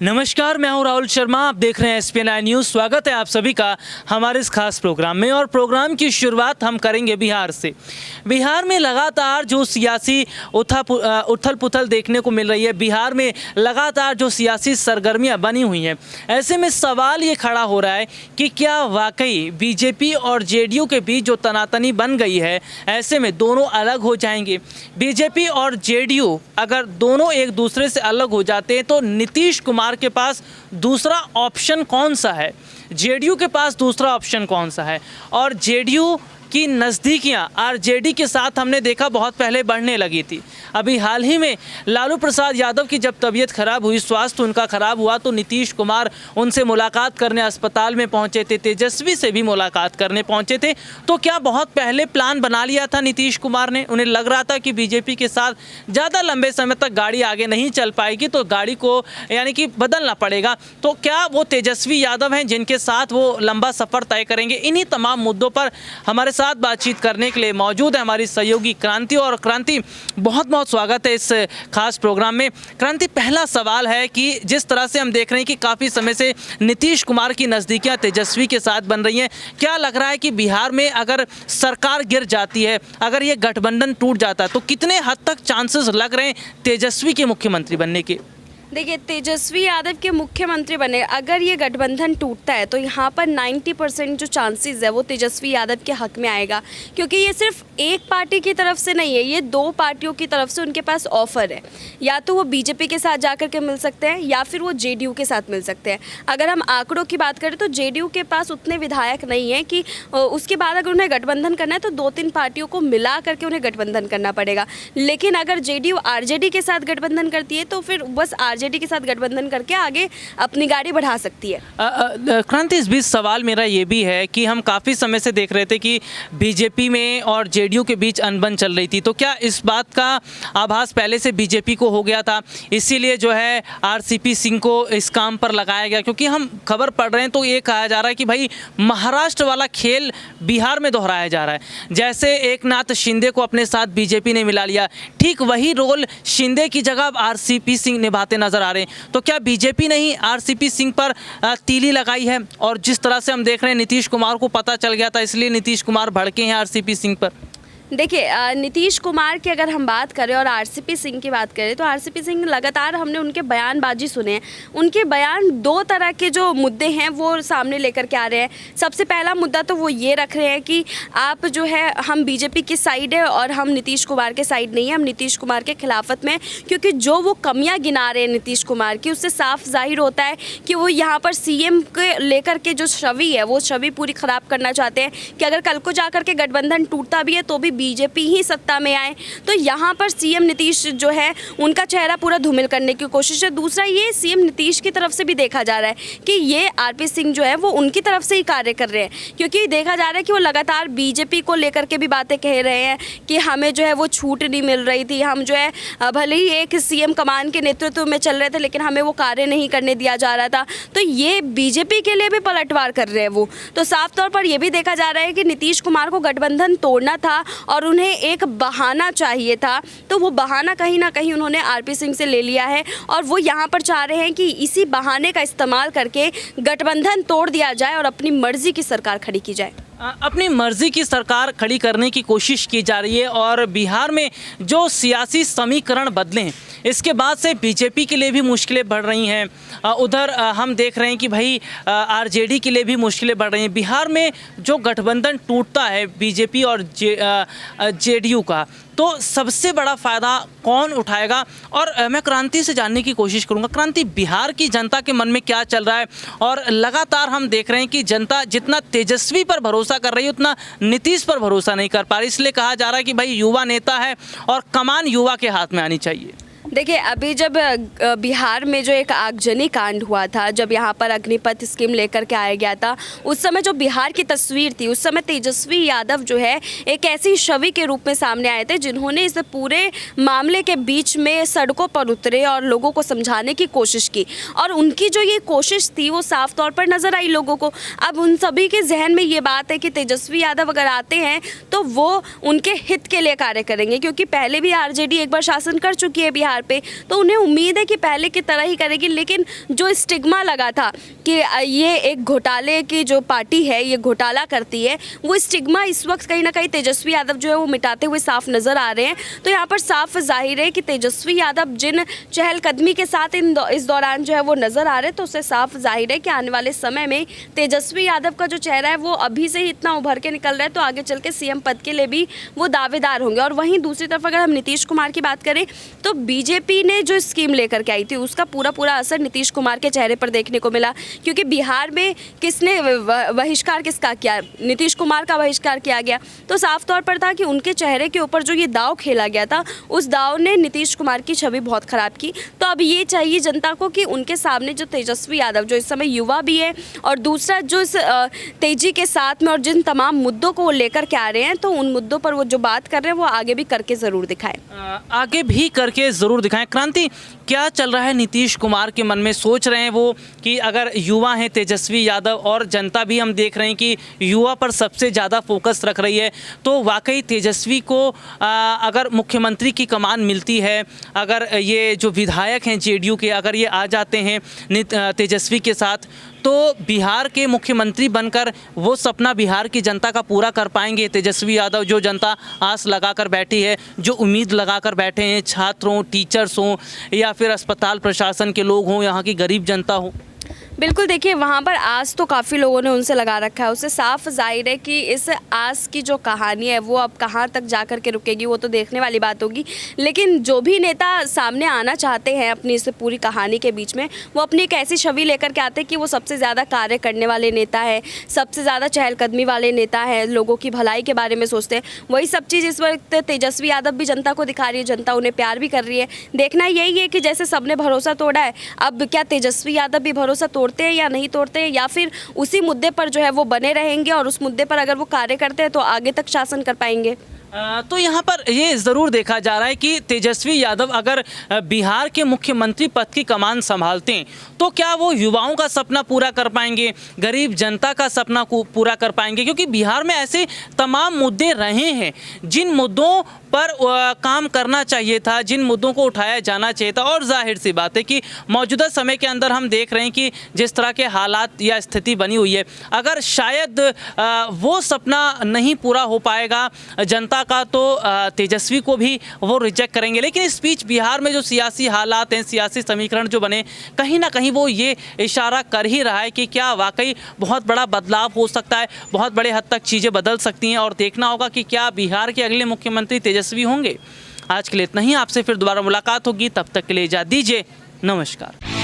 नमस्कार, मैं हूं राहुल शर्मा। आप देख रहे हैं SPN न्यूज़। स्वागत है आप सभी का हमारे इस खास प्रोग्राम में। और प्रोग्राम की शुरुआत हम करेंगे बिहार से। बिहार में लगातार जो सियासी उथल पुथल देखने को मिल रही है, बिहार में लगातार जो सियासी सरगर्मियां बनी हुई हैं, ऐसे में सवाल ये खड़ा हो रहा है कि क्या वाकई बीजेपी और JDU के बीच जो तनातनी बन गई है, ऐसे में दोनों अलग हो जाएंगे। बीजेपी और JDU अगर दोनों एक दूसरे से अलग हो जाते हैं तो नीतीश कुमार के पास दूसरा ऑप्शन कौन सा है, JDU के पास दूसरा ऑप्शन कौन सा है। और JDU की नज़दीकियां RJD के साथ हमने देखा बहुत पहले बढ़ने लगी थी। अभी हाल ही में लालू प्रसाद यादव की जब तबीयत खराब हुई, स्वास्थ्य उनका खराब हुआ, तो नीतीश कुमार उनसे मुलाकात करने अस्पताल में पहुंचे थे, तेजस्वी से भी मुलाकात करने पहुंचे थे। तो क्या बहुत पहले प्लान बना लिया था नीतीश कुमार ने? उन्हें लग रहा था कि बीजेपी के साथ ज़्यादा लंबे समय तक गाड़ी आगे नहीं चल पाएगी, तो गाड़ी को यानी कि बदलना पड़ेगा। तो क्या वो तेजस्वी यादव हैं जिनके साथ वो लंबा सफ़र तय करेंगे? इन्हीं तमाम मुद्दों पर हमारे साथ बातचीत करने के लिए मौजूद है हमारी सहयोगी क्रांति। और क्रांति, बहुत बहुत स्वागत है इस खास प्रोग्राम में। क्रांति, पहला सवाल है कि जिस तरह से हम देख रहे हैं कि काफ़ी समय से नीतीश कुमार की नज़दीकियां तेजस्वी के साथ बन रही हैं, क्या लग रहा है कि बिहार में अगर सरकार गिर जाती है, अगर ये गठबंधन टूट जाता है, तो कितने हद तक चांसेस लग रहे हैं तेजस्वी के मुख्यमंत्री बनने के? देखिए, तेजस्वी यादव के मुख्यमंत्री बने अगर ये गठबंधन टूटता है तो यहाँ पर 90% जो चांसेस है वो तेजस्वी यादव के हक में आएगा, क्योंकि ये सिर्फ एक पार्टी की तरफ से नहीं है, ये दो पार्टियों की तरफ से उनके पास ऑफर है। या तो वो बीजेपी के साथ जाकर के मिल सकते हैं या फिर वो JDU के साथ मिल सकते हैं। अगर हम आंकड़ों की बात करें तो JDU के पास उतने विधायक नहीं है कि उसके बाद अगर उन्हें गठबंधन करना है तो 2-3 पार्टियों को मिला करके उन्हें गठबंधन करना पड़ेगा। लेकिन अगर JDU RJD के साथ गठबंधन करती है तो फिर बस RJD के साथ गठबंधन करके आगे अपनी गाड़ी बढ़ा सकती है। क्रांति, इस बीच सवाल मेरा ये भी है कि हम काफ़ी समय से देख रहे थे कि बीजेपी में और JDU के बीच अनबन चल रही थी, तो क्या इस बात का आभास पहले से बीजेपी को हो गया था, इसीलिए जो है RCP सिंह को इस काम पर लगाया गया? क्योंकि हम खबर पढ़ रहे हैं तो ये कहा जा रहा है कि भाई महाराष्ट्र वाला खेल बिहार में दोहराया जा रहा है। जैसे एकनाथ शिंदे को अपने साथ बीजेपी ने मिला लिया, ठीक वही रोल शिंदे की जगह अब RCP सिंह निभाते नजर आ रहे हैं। तो क्या बीजेपी ने ही RCP सिंह पर तीली लगाई है? और जिस तरह से हम देख रहे हैं नीतीश कुमार को पता चल गया था, इसलिए नीतीश कुमार भड़के हैं RCP सिंह पर। देखिए, नीतीश कुमार की अगर हम बात करें और RCP सिंह की बात करें तो RCP सिंह लगातार हमने उनके बयानबाजी सुने हैं। उनके बयान दो तरह के जो मुद्दे हैं वो सामने लेकर के आ रहे हैं। सबसे पहला मुद्दा तो वो ये रख रहे हैं कि आप जो है हम बीजेपी की साइड है और हम नीतीश कुमार के साइड नहीं है, हम नीतीश कुमार के खिलाफत में, क्योंकि जो वो कमियाँ गिना रहे हैं नीतीश कुमार की, उससे साफ जाहिर होता है कि वो यहाँ पर CM के लेकर के जो छवि है वो छवि पूरी ख़राब करना चाहते हैं कि अगर कल को जाकर के गठबंधन टूटता भी है तो भी बीजेपी ही सत्ता में आए। तो यहाँ पर CM नीतीश जो है उनका चेहरा पूरा धूमिल करने की कोशिश है। दूसरा, ये CM नीतीश की तरफ से भी देखा जा रहा है कि ये RP सिंह जो है वो उनकी तरफ से ही कार्य कर रहे हैं, क्योंकि देखा जा रहा है कि वो लगातार बीजेपी को लेकर के भी बातें कह रहे हैं कि हमें जो है वो छूट नहीं मिल रही थी, हम जो है भले ही एक CM कमान के नेतृत्व में चल रहे थे लेकिन हमें वो कार्य नहीं करने दिया जा रहा था। तो ये बीजेपी के लिए भी पलटवार कर रहे हैं वो। तो साफ तौर पर यह भी देखा जा रहा है कि नीतीश कुमार को गठबंधन तोड़ना था और उन्हें एक बहाना चाहिए था, तो वो बहाना कहीं ना कहीं उन्होंने RP सिंह से ले लिया है और वो यहाँ पर चाह रहे हैं कि इसी बहाने का इस्तेमाल करके गठबंधन तोड़ दिया जाए और अपनी मर्जी की सरकार खड़ी की जाए। अपनी मर्जी की सरकार खड़ी करने की कोशिश की जा रही है और बिहार में जो सियासी समीकरण बदले हैं, इसके बाद से बीजेपी के लिए भी मुश्किलें बढ़ रही हैं। उधर हम देख रहे हैं कि भाई RJD के लिए भी मुश्किलें बढ़ रही हैं। बिहार में जो गठबंधन टूटता है बीजेपी और JDU का, तो सबसे बड़ा फ़ायदा कौन उठाएगा? और मैं क्रांति से जानने की कोशिश करूंगा, क्रांति, बिहार की जनता के मन में क्या चल रहा है? और लगातार हम देख रहे हैं कि जनता जितना तेजस्वी पर भरोसा कर रही है उतना नीतीश पर भरोसा नहीं कर पा रही, इसलिए कहा जा रहा है कि भाई युवा नेता है और कमान युवा के हाथ में आनी चाहिए। देखिए, अभी जब बिहार में जो एक आगजनी कांड हुआ था, जब यहाँ पर अग्निपथ स्कीम लेकर के आया गया था, उस समय जो बिहार की तस्वीर थी, उस समय तेजस्वी यादव जो है एक ऐसी छवि के रूप में सामने आए थे जिन्होंने इस पूरे मामले के बीच में सड़कों पर उतरे और लोगों को समझाने की कोशिश की। और उनकी जो ये कोशिश थी वो साफ तौर पर नज़र आई लोगों को। अब उन सभी के जहन में ये बात है कि तेजस्वी यादव अगर आते हैं तो वो उनके हित के लिए कार्य करेंगे, क्योंकि पहले भी RJD एक बार शासन कर चुकी है बिहार बिहार पे, तो उन्हें उम्मीद है कि पहले की तरह ही करेगी। लेकिन जो स्टिग्मा लगा था कि ये एक घोटाले की जो पार्टी है, ये घोटाला करती है, वो स्टिग्मा इस वक्त कहीं ना कहीं तेजस्वी यादव जो है वो मिटाते हुए साफ नज़र आ रहे हैं। तो यहाँ पर साफ जाहिर है कि तेजस्वी यादव जिन चहलकदमी के साथ इस दौरान जो है वो नज़र आ रहे हैं, तो उससे साफ जाहिर है कि आने वाले समय में तेजस्वी यादव का जो चेहरा है वो अभी से ही इतना उभर के निकल रहा है, तो आगे चल के सीएम पद के लिए भी वो दावेदार होंगे। और वहीं दूसरी तरफ अगर हम नीतीश कुमार की बात करें, तो बीजेपी ने जो स्कीम लेकर के आई थी उसका पूरा असर नीतीश कुमार के चेहरे पर देखने को मिला, क्योंकि बिहार में किसने बहिष्कार किसका किया? नीतीश कुमार का बहिष्कार किया गया। तो साफ तौर पर था कि उनके चेहरे के ऊपर जो ये दाव खेला गया था, उस दाव ने नीतीश कुमार की छवि बहुत खराब की। तो अब ये चाहिए जनता को कि उनके सामने जो तेजस्वी यादव जो इस समय युवा भी है, और दूसरा जो इस तेजी के साथ में और जिन तमाम मुद्दों को वो लेकर के आ रहे हैं, तो उन मुद्दों पर वो जो बात कर रहे हैं वो आगे भी करके ज़रूर दिखाएं। आगे भी करके ज़रूर दिखाएं। क्रांति, क्या चल रहा है नीतीश कुमार के मन में? सोच रहे हैं वो कि अगर युवा हैं तेजस्वी यादव, और जनता भी हम देख रहे हैं कि युवा पर सबसे ज़्यादा फोकस रख रही है, तो वाकई तेजस्वी को अगर मुख्यमंत्री की कमान मिलती है, अगर ये जो विधायक हैं जेडीयू के, अगर ये आ जाते हैं तेजस्वी के साथ, तो बिहार के मुख्यमंत्री बनकर वो सपना बिहार की जनता का पूरा कर पाएंगे तेजस्वी यादव? जो जनता आस लगाकर बैठी है, जो उम्मीद लगाकर बैठे हैं, छात्रों, टीचर्स हों या फिर अस्पताल प्रशासन के लोग हों, यहाँ की गरीब जनता हो। बिल्कुल, देखिए वहाँ पर आस तो काफ़ी लोगों ने उनसे लगा रखा है। उससे साफ जाहिर है कि इस आस की जो कहानी है वो अब कहाँ तक जा कर के रुकेगी, वो तो देखने वाली बात होगी। लेकिन जो भी नेता सामने आना चाहते हैं अपनी इस पूरी कहानी के बीच में, वो अपनी एक ऐसी छवि लेकर के आते हैं कि वो सबसे ज़्यादा कार्य करने वाले नेता है, सबसे ज़्यादा चहलकदमी वाले नेता है, लोगों की भलाई के बारे में सोचते हैं। वही सब चीज़ इस वक्त तेजस्वी यादव भी जनता को दिखा रही है, जनता उन्हें प्यार भी कर रही है। देखना यही है कि जैसे सबने भरोसा तोड़ा है, अब क्या तेजस्वी यादव भी भरोसा तोड़ते हैं या नहीं तोड़ते हैं, या फिर उसी मुद्दे पर जो है वो बने रहेंगे, और उस मुद्दे पर अगर वो कार्य करते हैं तो आगे तक शासन कर पाएंगे। तो यहाँ पर ये ज़रूर देखा जा रहा है कि तेजस्वी यादव अगर बिहार के मुख्यमंत्री पद की कमान संभालते हैं, तो क्या वो युवाओं का सपना पूरा कर पाएंगे, गरीब जनता का सपना को पूरा कर पाएंगे? क्योंकि बिहार में ऐसे तमाम मुद्दे रहे हैं जिन मुद्दों पर काम करना चाहिए था, जिन मुद्दों को उठाया जाना चाहिए था। और जाहिर सी बात है कि मौजूदा समय के अंदर हम देख रहे हैं कि जिस तरह के हालात या स्थिति बनी हुई है, अगर शायद वो सपना नहीं पूरा हो पाएगा जनता का, तो तेजस्वी को भी वो रिजेक्ट करेंगे। लेकिन इस बीच बिहार में जो सियासी हालात हैं, सियासी समीकरण जो बने, कहीं ना कहीं वो ये इशारा कर ही रहा है कि क्या वाकई बहुत बड़ा बदलाव हो सकता है, बहुत बड़े हद तक चीज़ें बदल सकती हैं। और देखना होगा कि क्या बिहार के अगले मुख्यमंत्री तेजस्वी होंगे। आज के लिए इतना ही, आपसे फिर दोबारा मुलाकात होगी, तब तक के लिए इजाज़त दीजिए, नमस्कार।